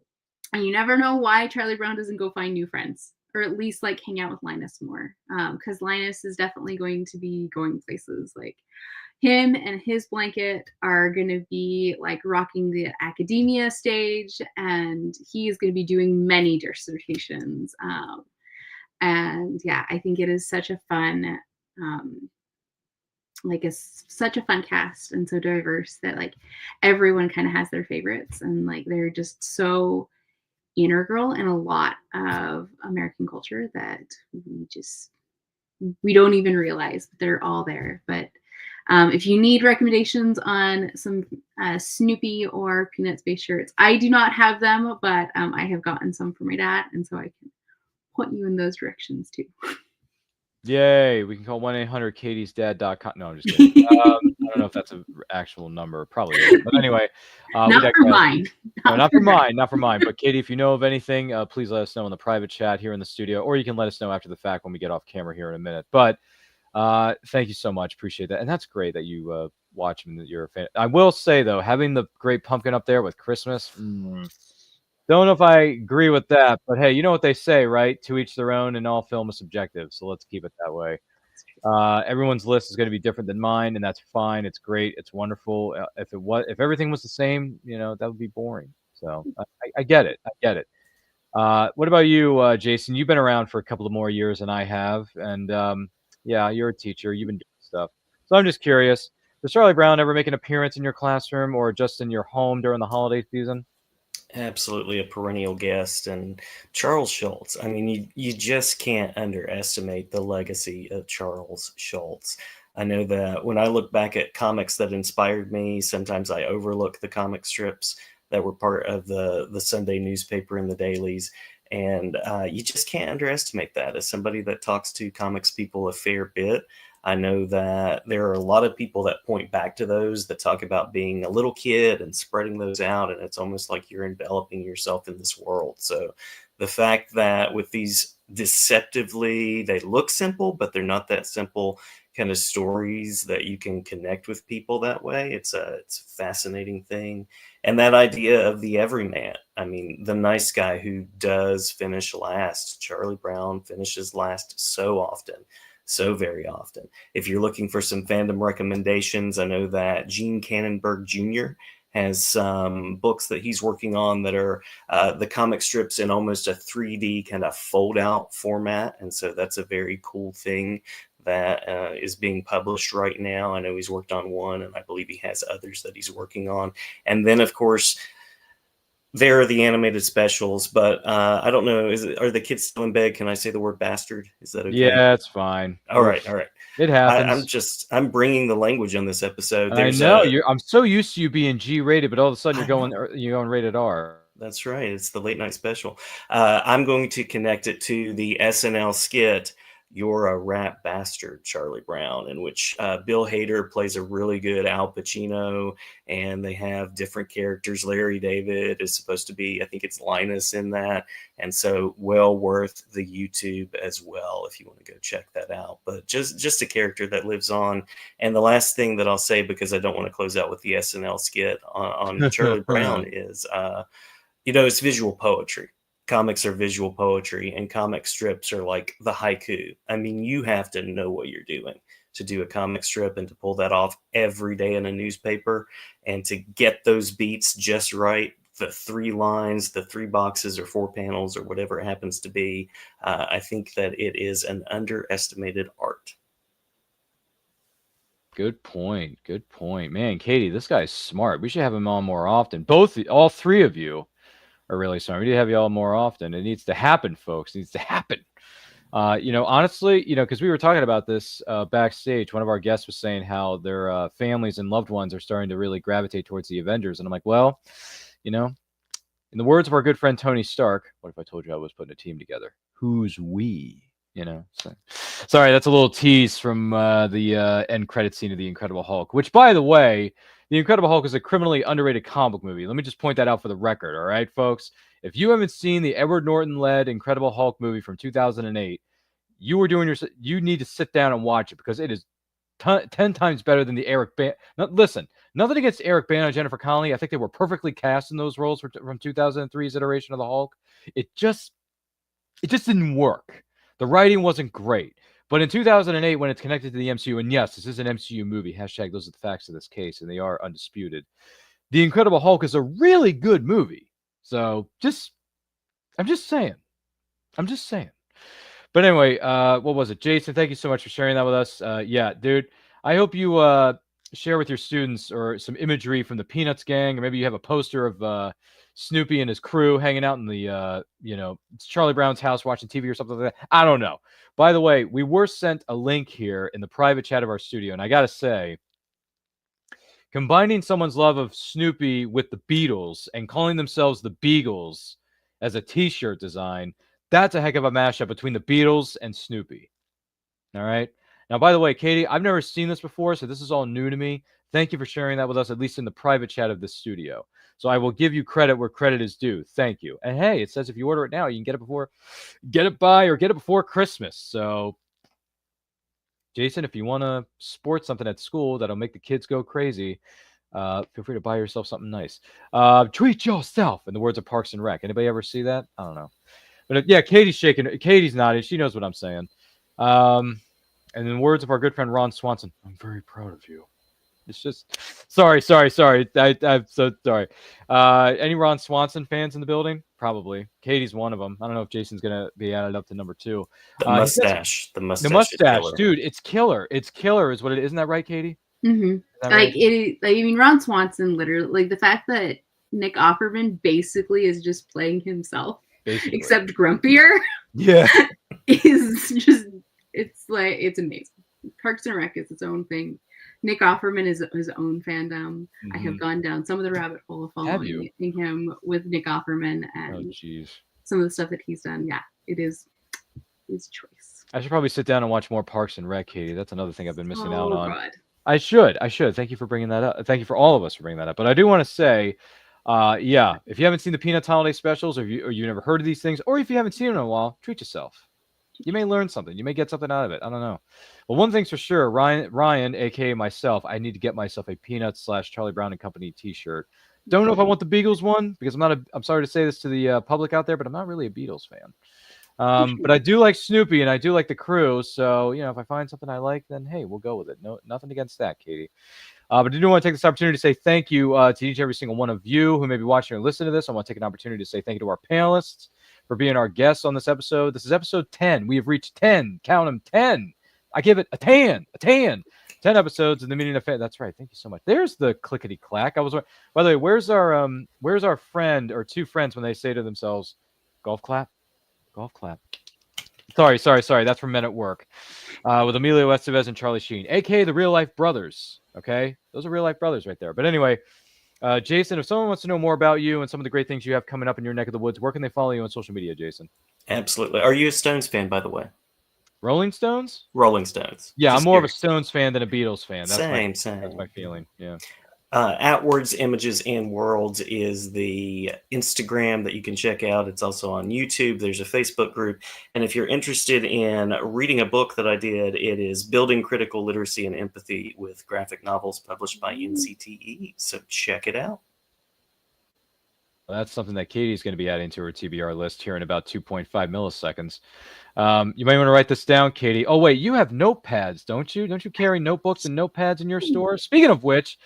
you never know why Charlie Brown doesn't go find new friends, or at least like hang out with Linus more, because Linus is definitely going to be going places. Like, him and his blanket are going to be like rocking the academia stage, and he is going to be doing many dissertations. And yeah, I think it is such a fun, such a fun cast, and so diverse that like everyone kind of has their favorites, and like they're just so integral in a lot of American culture that we don't even realize they're all there. But if you need recommendations on some Snoopy or Peanuts-based shirts, I do not have them, but I have gotten some for my dad, and so I can point you in those directions too. Yay, we can call 1-800-Katie'sDad.com. No, I'm just kidding. I don't know if that's an actual number. Probably is. But anyway. Not for mine. Not for mine. But Katie, if you know of anything, please let us know in the private chat here in the studio, or you can let us know after the fact when we get off camera here in a minute. But thank you so much. Appreciate that. And that's great that you watch and that you're a fan. I will say, though, having the Great Pumpkin up there with Christmas, Don't know if I agree with that, but hey, you know what they say, right? To each their own, and all film is subjective. So let's keep it that way. Everyone's list is going to be different than mine, and that's fine. It's great. It's wonderful. If everything was the same, that would be boring. So I get it. I get it. What about you, Jason? You've been around for a couple of more years than I have, and yeah, you're a teacher. You've been doing stuff. So I'm just curious: does Charlie Brown ever make an appearance in your classroom or just in your home during the holiday season? Absolutely a perennial guest. And Charles Schultz, I mean, you just can't underestimate the legacy of Charles Schultz. I know that when I look back at comics that inspired me, sometimes I overlook the comic strips that were part of the Sunday newspaper and the dailies. And you just can't underestimate that. As somebody that talks to comics people a fair bit, I know that there are a lot of people that point back to those that talk about being a little kid and spreading those out. And it's almost like you're enveloping yourself in this world. So the fact that with these deceptively, they look simple, but they're not that simple kind of stories that you can connect with people that way. It's a fascinating thing. And that idea of the everyman, I mean, the nice guy who does finish last. Charlie Brown finishes last so often, so very often. If you're looking for some fandom recommendations, I know that Gene Cannonberg Jr. has some books that he's working on that are the comic strips in almost a 3D kind of fold out format. And so that's a very cool thing that is being published right now. I know he's worked on one, and I believe he has others that he's working on. And then, of course, there are the animated specials, but I don't know. Are the kids still in bed? Can I say the word bastard? Is that okay? Yeah, it's fine. All right, all right. It happens. I'm bringing the language on this episode. I know I'm so used to you being G-rated, but all of a sudden you're going rated R. That's right. It's the late night special. I'm going to connect it to the SNL skit, "You're a Rat Bastard, Charlie Brown," in which Bill Hader plays a really good Al Pacino, and they have different characters. Larry David is supposed to be, I think it's Linus in that. And so well worth the YouTube as well if you want to go check that out. But just a character that lives on. And the last thing that I'll say, because I don't want to close out with the SNL skit on Charlie Brown, is it's visual poetry. Comics are visual poetry, and comic strips are like the haiku. I mean, you have to know what you're doing to do a comic strip and to pull that off every day in a newspaper and to get those beats just right. The 3 lines, the 3 boxes or 4 panels or whatever it happens to be. I think that it is an underestimated art. Good point. Good point. Man, Katie, this guy's smart. We should have him on more often. All 3 of you are really smart. We need to have you all more often. It needs to happen, folks. It needs to happen. Honestly, because we were talking about this backstage. One of our guests was saying how their families and loved ones are starting to really gravitate towards the Avengers. And I'm like, well, in the words of our good friend Tony Stark, what if I told you I was putting a team together? Who's we? So, sorry, that's a little tease from the end credit scene of The Incredible Hulk, which, by the way, The Incredible Hulk is a criminally underrated comic book movie. Let me just point that out for the record, all right, folks? If you haven't seen the Edward Norton-led Incredible Hulk movie from 2008, you need to sit down and watch it because it is 10 times better than the Eric Bana. Listen, nothing against Eric Bana and Jennifer Connelly. I think they were perfectly cast in those roles from 2003's iteration of the Hulk. It just didn't work. The writing wasn't great. But in 2008, when it's connected to the MCU, and yes, this is an MCU movie, hashtag those are the facts of this case, and they are undisputed. The Incredible Hulk is a really good movie. So I'm just saying. But anyway, what was it? Jason, thank you so much for sharing that with us. Yeah, dude, I hope you share with your students or some imagery from the Peanuts gang, or maybe you have a poster of Snoopy and his crew hanging out in the, Charlie Brown's house watching TV or something like that. I don't know. By the way, we were sent a link here in the private chat of our studio, and I got to say, combining someone's love of Snoopy with the Beatles and calling themselves the Beagles as a t-shirt design, that's a heck of a mashup between the Beatles and Snoopy. All right. Now, by the way, Katie, I've never seen this before, so this is all new to me. Thank you for sharing that with us, at least in the private chat of this studio. So I will give you credit where credit is due. Thank you. And hey, it says if you order it now, you can get it before Christmas. So, Jason, if you want to sport something at school that'll make the kids go crazy, Feel free to buy yourself something nice. Treat yourself, in the words of Parks and Rec. Anybody ever see that? I don't know. But yeah, Katie's shaking. Katie's nodding. She knows what I'm saying. And in the words of our good friend Ron Swanson, I'm very proud of you. It's just, sorry. I'm so sorry. Any Ron Swanson fans in the building? Probably. Katie's one of them. I don't know if Jason's gonna be added up to number 2. The mustache. The The mustache is mustache, killer. dude. It's killer. It's killer, is what it is. Isn't that right, Katie? Mm-hmm. That Like right? it, like I mean, Ron Swanson literally, like the fact that Nick Offerman basically is just playing himself, Basically. except grumpier, Yeah. is just it's amazing. Parks and Rec is its own thing. Nick Offerman is his own fandom. I have gone down some of the rabbit hole of following him with Nick Offerman and some of the stuff that he's done. Yeah, it is his choice. I should probably sit down and watch more Parks and Rec, Katie. That's another thing I've been missing out on. God. I should. Thank you for bringing that up. Thank you for all of us for bringing that up. But I do want to say, yeah, if you haven't seen the Peanuts holiday specials, or you've never heard of these things, or if you haven't seen them in a while, treat yourself. You may learn something. You may get something out of it. I don't know. But one thing's for sure, Ryan, aka myself, I need to get myself a Peanuts/Charlie Brown and Company T-shirt. Don't know if I want the Beagles one, because I'm sorry to say this to the public out there, but I'm not really a Beatles fan. But I do like Snoopy and I do like the crew. So, if I find something I like, then hey, we'll go with it. No, nothing against that, Katie. But I do want to take this opportunity to say thank you to each and every single one of you who may be watching or listening to this. I want to take an opportunity to say thank you to our panelists for being our guests on this episode. This is episode 10. We have reached 10. Count them, 10. I give it a 10. 10 episodes in the Meaning of Fandom. That's right. Thank you so much. There's the clickety clack. By the way, where's our friend or two friends when they say to themselves, golf clap? Golf clap. Sorry. That's from Men at Work with Emilio Estevez and Charlie Sheen, aka the real life brothers. Okay, those are real life brothers right there. But anyway, Jason, if someone wants to know more about you and some of the great things you have coming up in your neck of the woods, where can they follow you on social media, Jason? Absolutely. Are you a Stones fan, by the way? Rolling Stones? Rolling Stones. Yeah, Just I'm more of a curious. Stones fan than a Beatles fan. That's Same. That's my feeling. Yeah. Outwards Images and Worlds is the Instagram that you can check out. It's also on YouTube. There's a Facebook group. And if you're interested in reading a book that I did, it is Building Critical Literacy and Empathy with Graphic Novels, published by NCTE. So check it out. Well, that's something that Katie's going to be adding to her TBR list here in about 2.5 milliseconds. You might want to write this down, Katie. Oh, wait, you have notepads, don't you? Don't you carry notebooks and notepads in your store? Speaking of which,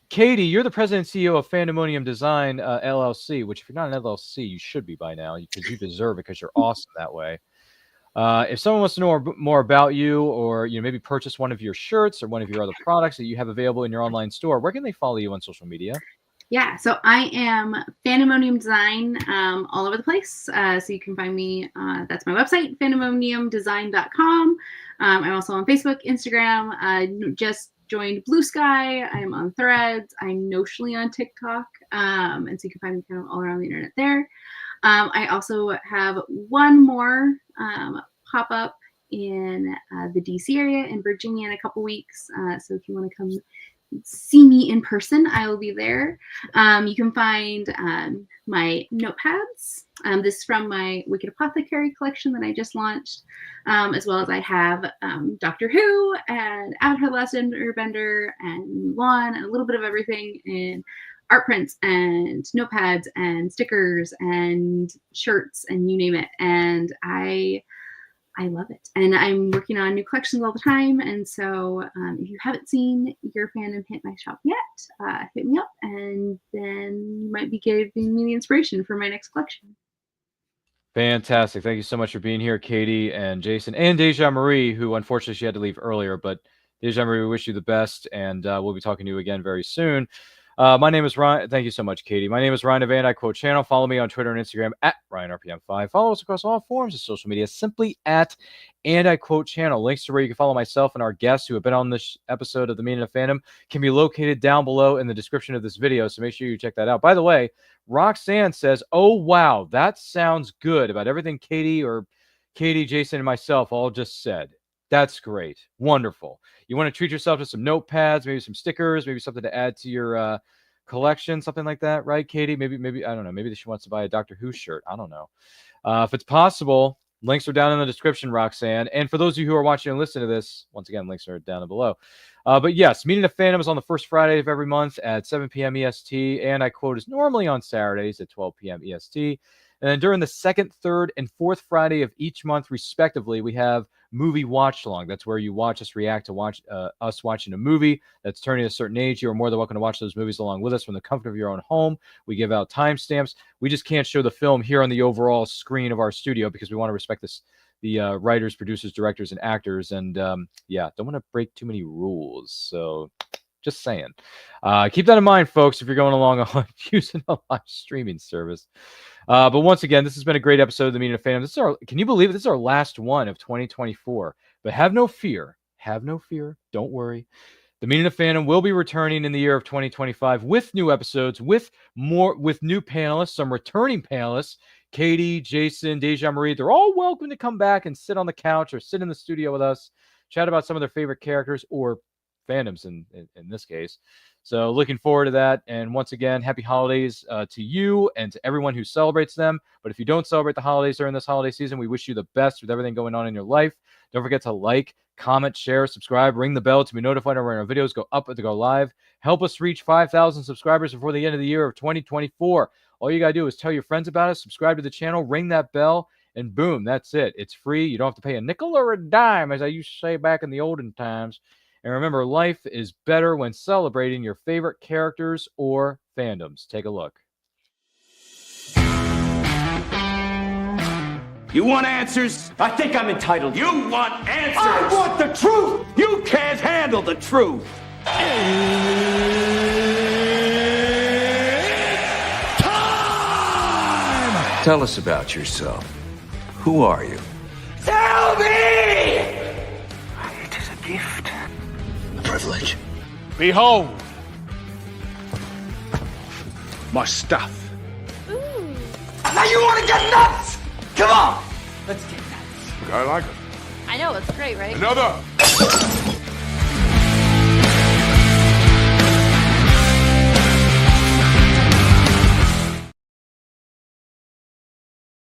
Katie, you're the president and CEO of Fandemonium Design LLC, which if you're not an LLC, you should be by now because you deserve it because you're awesome that way. If someone wants to know more about you or maybe purchase one of your shirts or one of your other products that you have available in your online store, where can they follow you on social media? Yeah, so I am Fandemonium Design all over the place. So you can find me, that's my website, fandemoniumdesign.com. I'm also on Facebook, Instagram. I just joined Blue Sky. I'm on Threads. I'm notionally on TikTok. And so you can find me kind of all around the internet there. I also have one more pop-up in the DC area in Virginia in a couple weeks. So if you want to come see me in person, I will be there. You can find my notepads. This is from my Wicked Apothecary collection that I just launched, as well as I have Doctor Who and Avatar: The Last Airbender and Mulan and a little bit of everything in art prints and notepads and stickers and shirts and you name it. And I love it. And I'm working on new collections all the time. And so if you haven't seen your fandom hit my shop yet, hit me up and then you might be giving me the inspiration for my next collection. Fantastic. Thank you so much for being here, Katie and Jason and Deja Marie, who unfortunately she had to leave earlier. But Deja Marie, we wish you the best. And we'll be talking to you again very soon. My name is Ryan. Thank you so much, Katie. My name is Ryan of And I Quote Channel. Follow me on Twitter and Instagram at RyanRPM5. Follow us across all forms of social media simply at And I Quote Channel. Links to where you can follow myself and our guests who have been on this episode of The Meaning of Fandom can be located down below in the description of this video. So make sure you check that out. By the way, Roxanne says, "Oh, wow, that sounds good," about everything Katie, Jason, and myself all just said. That's great. Wonderful. You want to treat yourself to some notepads, maybe some stickers, maybe something to add to your collection, something like that, right, Katie? Maybe, I don't know. Maybe she wants to buy a Doctor Who shirt. I don't know. If it's possible, Links are down in the description, Roxanne. And for those of you who are watching and listening to this, once again, links are down below. But yes, Meaning of Fandom is on the first Friday of every month at 7 p.m. EST. And I quote is normally on Saturdays at 12 p.m. EST. And then during the second, third, and fourth Friday of each month, respectively, we have movie watch along. That's where you watch us react to us watching a movie that's turning a certain age. You are more than welcome to watch those movies along with us from the comfort of your own home. We give out timestamps. We just can't show the film here on the overall screen of our studio because we want to respect the writers, producers, directors, and actors. And yeah, don't want to break too many rules. So just saying. Keep that in mind, folks, if you're going along on using a live streaming service. But once again, this has been a great episode of the Meaning of Fandom. Can you believe it? This is our last one of 2024. But have no fear. Have no fear. Don't worry. The Meaning of Fandom will be returning in the year of 2025 with new episodes, with new panelists, some returning panelists. Katie, Jason, Deja Marie, they're all welcome to come back and sit on the couch or sit in the studio with us, chat about some of their favorite characters or fandoms in this case. So looking forward to that. And once again, happy holidays to you and to everyone who celebrates them. But if you don't celebrate the holidays during this holiday season, we wish you the best with everything going on in your life. Don't forget to like, comment, share, subscribe, ring the bell to be notified when our videos go up or to go live. Help us reach 5,000 subscribers before the end of the year of 2024. All you got to do is tell your friends about us, subscribe to the channel, ring that bell, and boom, that's it. It's free. You don't have to pay a nickel or a dime, as I used to say back in the olden times. And remember, life is better when celebrating your favorite characters or fandoms. Take a look. You want answers? I think I'm entitled. You want answers? I want the truth! You can't handle the truth! Tell us about yourself. Who are you? Tell me! It is a gift. A privilege. Behold, my stuff. Now you want to get nuts? Come on! Let's get nuts. I like it. I know, it's great, right? Another!